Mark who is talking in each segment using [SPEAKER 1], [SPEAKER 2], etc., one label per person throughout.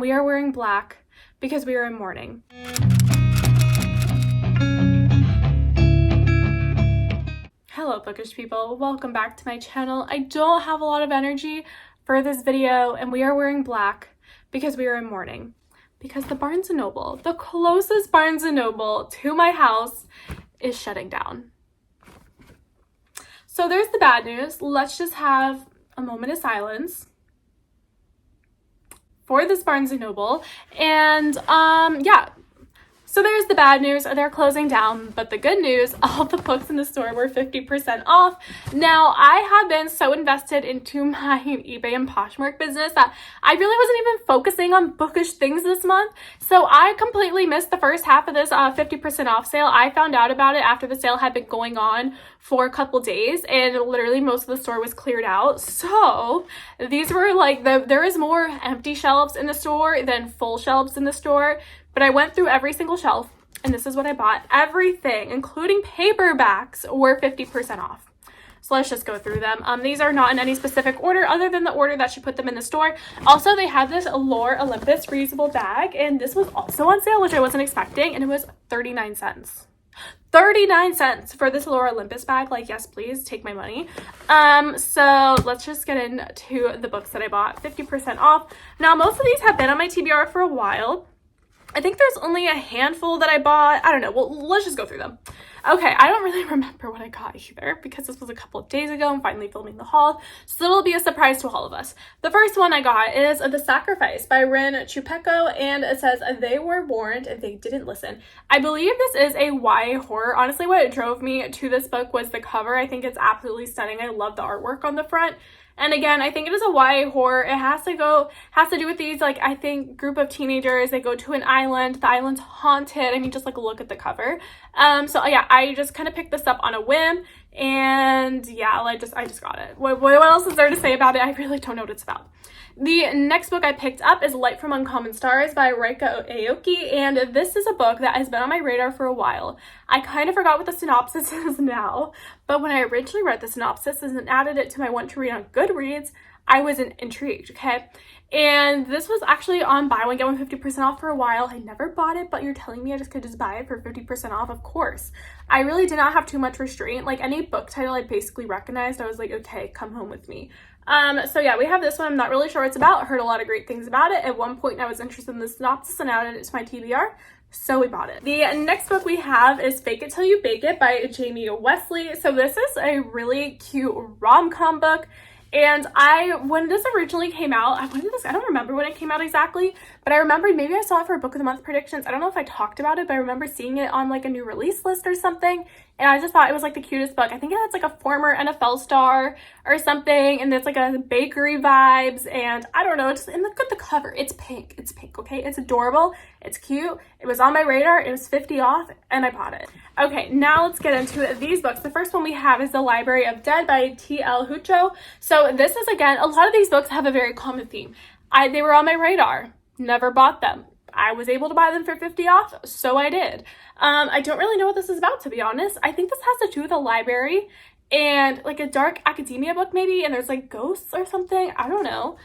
[SPEAKER 1] We are wearing black because we are in mourning. Hello bookish people, welcome back to my channel. I don't have a lot of energy for this video and we are wearing black because we are in mourning. Because the Barnes & Noble, the closest Barnes & Noble to my house, is shutting down. So there's the bad news. Let's just have a moment of silence for this Barnes & Noble. And yeah, so there's the bad news, they're closing down, but the good news, all the books in the store were 50% off. Now, I have been so invested into my eBay and Poshmark business that I really wasn't even focusing on bookish things this month. So I completely missed the first half of this 50% off sale. I found out about it after the sale had been going on for a couple days and literally most of the store was cleared out. So these were like, there is more empty shelves in the store than full shelves in the store. But I went through every single shelf and this is what I bought. Everything, including paperbacks, were 50% off. So let's just go through them. These are not in any specific order other than the order that she put them in the store. Also, they had this Lore Olympus reusable bag and this was also on sale, which I wasn't expecting, and it was 39 cents. 39 cents for this Lore Olympus bag. Like, yes, please take my money. So let's just get into the books that I bought. 50% off. Now, most of these have been on my TBR for a while. I think there's only a handful that I bought. I don't know. Well, let's just go through them. Okay, I don't really remember what I got either because this was a couple of days ago. I'm finally filming the haul, so it'll be a surprise to all of us. The first one I got is The Sacrifice by Rin Chupeco, and it says, they were warned, they didn't listen. I believe this is a YA horror. Honestly, what drove me to this book was the cover. I think it's absolutely stunning. I love the artwork on the front. And again, I think it is a YA horror. It has to do with these, like, I think, group of teenagers. They go to an island. The island's haunted. I mean, just like look at the cover. So yeah, I just kind of picked this up on a whim. And yeah, I just got it. What else is there to say about it? I really don't know what it's about. The next book I picked up is Light from Uncommon Stars by Rika Aoki, and this is a book that has been on my radar for a while. I kind of forgot what the synopsis is now, but when I originally read the synopsis and added it to my want to read on Goodreads, I was intrigued, okay? And this was actually on buy one get one 50% off for a while. I never bought it, but you're telling me I could just buy it for 50% off? Of course. I really did not have too much restraint. Like, any book title I basically recognized, I was like, okay, come home with me. So yeah, we have this one. I'm not really sure what it's about. I heard a lot of great things about it. At one point I was interested in the synopsis and added it to my TBR, so we bought it. The next book we have is Fake It Till You Bake It by Jamie Wesley. So this is a really cute rom-com book. And when this originally came out, I don't remember when it came out exactly, but I remember maybe I saw it for Book of the Month predictions. I don't know if I talked about it, but I remember seeing it on like a new release list or something. And I just thought it was like the cutest book. I think it has like a former NFL star or something, and it's like a bakery vibes, and I don't know, and look at the cover. It's pink, okay? It's adorable, it's cute. It was on my radar, it was 50 off, and I bought it. Okay, now let's get into these books. The first one we have is The Library of Dead by T.L. Hucho. So this is, again, a lot of these books have a very common theme. They were on my radar, never bought them. I was able to buy them for 50 off, so I did. I don't really know what this is about, to be honest. I think this has to do with a library and like a dark academia book maybe, and there's like ghosts or something. I don't know,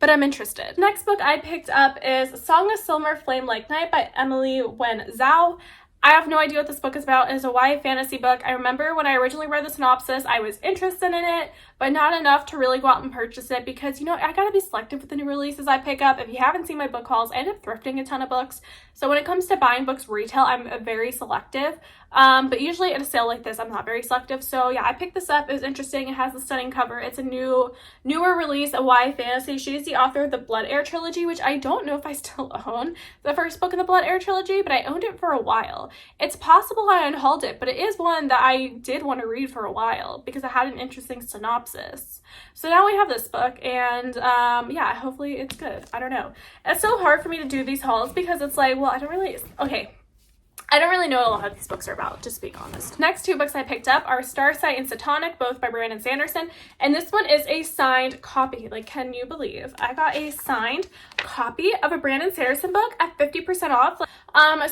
[SPEAKER 1] but I'm interested. Next book I picked up is Song of Silver Flame Like Night by Emily Wen Zhao. I have no idea what this book is about. It is a YA fantasy book. I remember when I originally read the synopsis, I was interested in it, but not enough to really go out and purchase it because, you know, I gotta be selective with the new releases I pick up. If you haven't seen my book hauls, I end up thrifting a ton of books. So when it comes to buying books retail, I'm very selective. But usually at a sale like this, I'm not very selective. So yeah, I picked this up. It was interesting. It has a stunning cover. It's a newer release, a YA fantasy. She is the author of the Blood Heir trilogy, which I don't know if I still own the first book in the Blood Heir trilogy, but I owned it for a while. It's possible I unhauled it, but it is one that I did want to read for a while because it had an interesting synopsis. So now we have this book, and yeah, hopefully it's good. I don't know. It's so hard for me to do these hauls because it's like, well, I don't really know what a lot of these books are about, just being honest. Next two books I picked up are Starsight and Satanic, both by Brandon Sanderson. And this one is a signed copy. Like, can you believe? I got a signed copy of a Brandon Sanderson book at 50% off.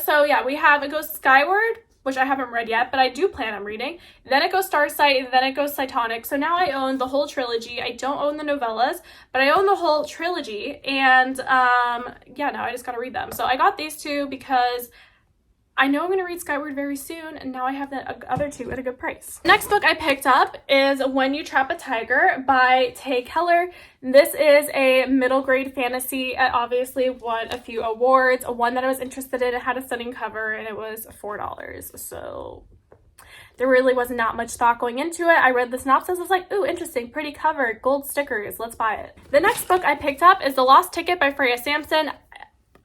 [SPEAKER 1] So yeah, we have It Goes Skyward which I haven't read yet, but I do plan on reading. Then it goes Starsight, then it goes Cytonic. So now I own the whole trilogy. I don't own the novellas, but I own the whole trilogy. And yeah, now I just gotta read them. So I got these two because I know I'm going to read Skyward very soon, and now I have the other two at a good price. Next book I picked up is When You Trap a Tiger by Tay Keller. This is a middle grade fantasy. It obviously won a few awards. One that I was interested in, it had a stunning cover, and it was $4. So there really was not much thought going into it. I read the synopsis, I was like, ooh, interesting, pretty cover, gold stickers, let's buy it. The next book I picked up is The Lost Ticket by Freya Sampson.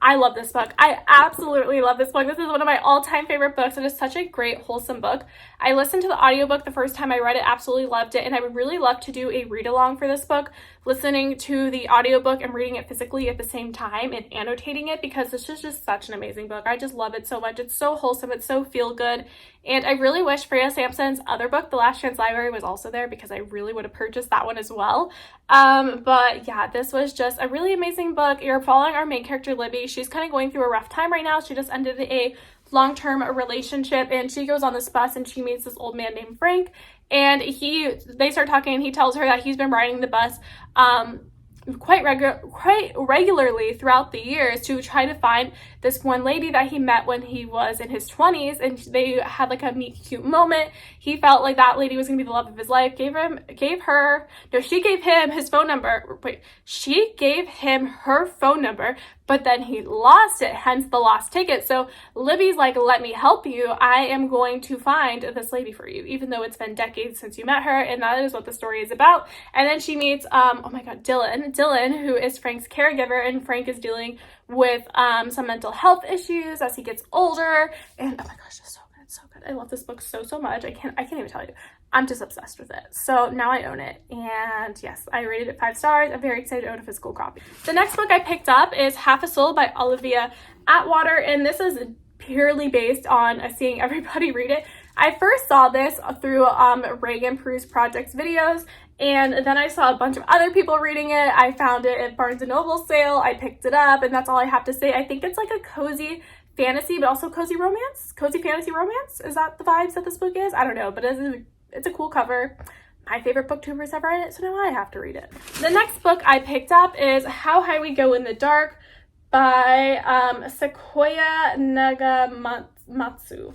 [SPEAKER 1] I love this book. I absolutely love this book. This is one of my all-time favorite books. It is such a great, wholesome book. I listened to the audiobook the first time I read it, absolutely loved it, and I would really love to do a read-along for this book, listening to the audiobook and reading it physically at the same time and annotating it, because this is just such an amazing book. I just love it so much. It's so wholesome. It's so feel-good, and I really wish Freya Sampson's other book, The Last Chance Library, was also there, because I really would have purchased that one as well. But yeah, this was just a really amazing book. You're following our main character, Libby. She's kind of going through a rough time right now. She just ended a long-term relationship, and she goes on this bus and she meets this old man named Frank, and they start talking, and he tells her that he's been riding the bus quite regularly throughout the years to try to find this one lady that he met when he was in his 20s, and they had like a meet cute moment. He felt like that lady was gonna be the love of his life. She gave him his phone number. She gave him her phone number, but then he lost it, hence the lost ticket. So Libby's like, let me help you. I am going to find this lady for you, even though it's been decades since you met her, and that is what the story is about. And then she meets, oh my god, Dylan, who is Frank's caregiver, and Frank is dealing with some mental health issues as he gets older, and oh my gosh, it's so good, it's so good. I love this book so much. I can't even tell you. I'm just obsessed with it. So now I own it, and yes, I rated it 5 stars. I'm very excited to own a physical copy. The next book I picked up is Half a Soul by Olivia Atwater, and this is purely based on seeing everybody read it. I first saw this through Reagan Peruse Project's videos, and then I saw a bunch of other people reading it. I found it at Barnes & Noble sale. I picked it up, and that's all I have to say. I think it's like a cozy fantasy, but also cozy romance. Cozy fantasy romance? Is that the vibes that this book is? I don't know, but it's a cool cover. My favorite booktubers have read it, so now I have to read it. The next book I picked up is How High We Go in the Dark by Sequoia Nagamatsu.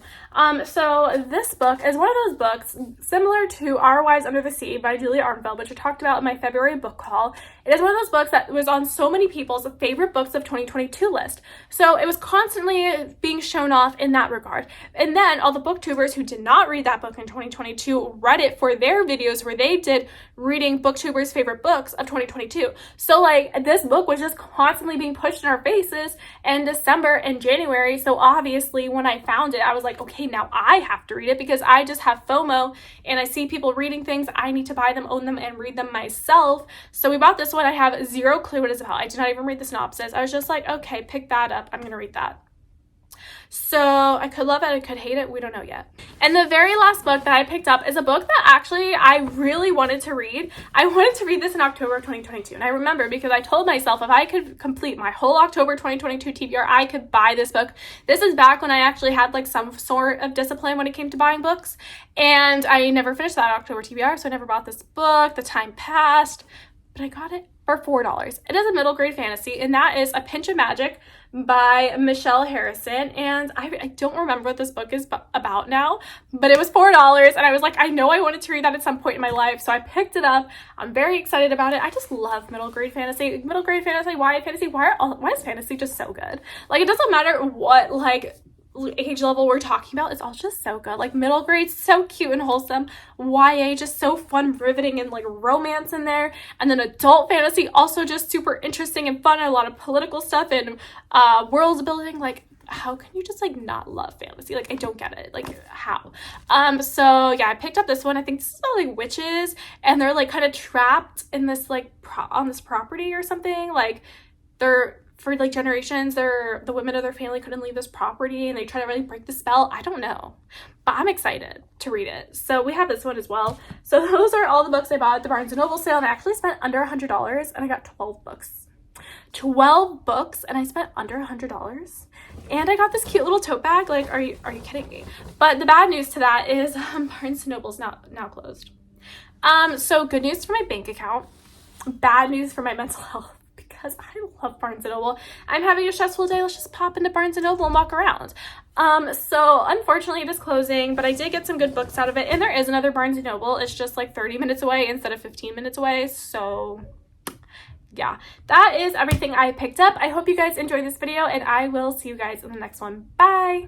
[SPEAKER 1] So this book is one of those books similar to Our Wives Under the Sea by Julia Arnfeld, which I talked about in my February book haul. It is one of those books that was on so many people's favorite books of 2022 list. So it was constantly being shown off in that regard. And then all the booktubers who did not read that book in 2022 read it for their videos where they did reading booktubers' favorite books of 2022. So like this book was just constantly being pushed in our faces in December and January. So obviously when I found it, I was like, okay, now I have to read it, because I just have FOMO and I see people reading things. I need to buy them, own them, and read them myself. So we bought this one. I have zero clue what it's about. I did not even read the synopsis. I was just like, okay, pick that up. I'm gonna read that. So I could love it, I could hate it, we don't know yet. And the very last book that I picked up is a book that actually I really wanted to read. I wanted to read this in October of 2022, and I remember because I told myself if I could complete my whole October 2022 TBR, I could buy this book. This is back when I actually had like some sort of discipline when it came to buying books, and I never finished that October TBR, so I never bought this book. The time passed, but I got it for $4. It is a middle grade fantasy, and that is A Pinch of Magic by Michelle Harrison. And I don't remember what this book is about now, but it was $4, and I was like, I know I wanted to read that at some point in my life, so I picked it up. I'm very excited about it. I just love middle grade fantasy, YA fantasy. Why is fantasy just so good? Like, it doesn't matter what like age level we're talking about, it's all just so good. Like middle grade, so cute and wholesome. YA, just so fun, riveting, and like romance in there. And then adult fantasy, also just super interesting and fun, and a lot of political stuff and world building. Like, how can you just like not love fantasy? Like, I don't get it. Like, how? So yeah, I picked up this one. I think this is about like witches, and they're like kind of trapped in this like on this property or something. Like for like generations, the women of their family couldn't leave this property, and they try to really break the spell. I don't know, but I'm excited to read it. So we have this one as well. So those are all the books I bought at the Barnes & Noble sale, and I actually spent under $100, and I got 12 books. 12 books, and I spent under $100. And I got this cute little tote bag. Like, are you kidding me? But the bad news to that is Barnes & Noble's now closed. So good news for my bank account, bad news for my mental health, because I love Barnes & Noble. I'm having a stressful day. Let's just pop into Barnes & Noble and walk around. So unfortunately it is closing, but I did get some good books out of it. And there is another Barnes & Noble. It's just like 30 minutes away instead of 15 minutes away. So yeah, that is everything I picked up. I hope you guys enjoyed this video, and I will see you guys in the next one. Bye!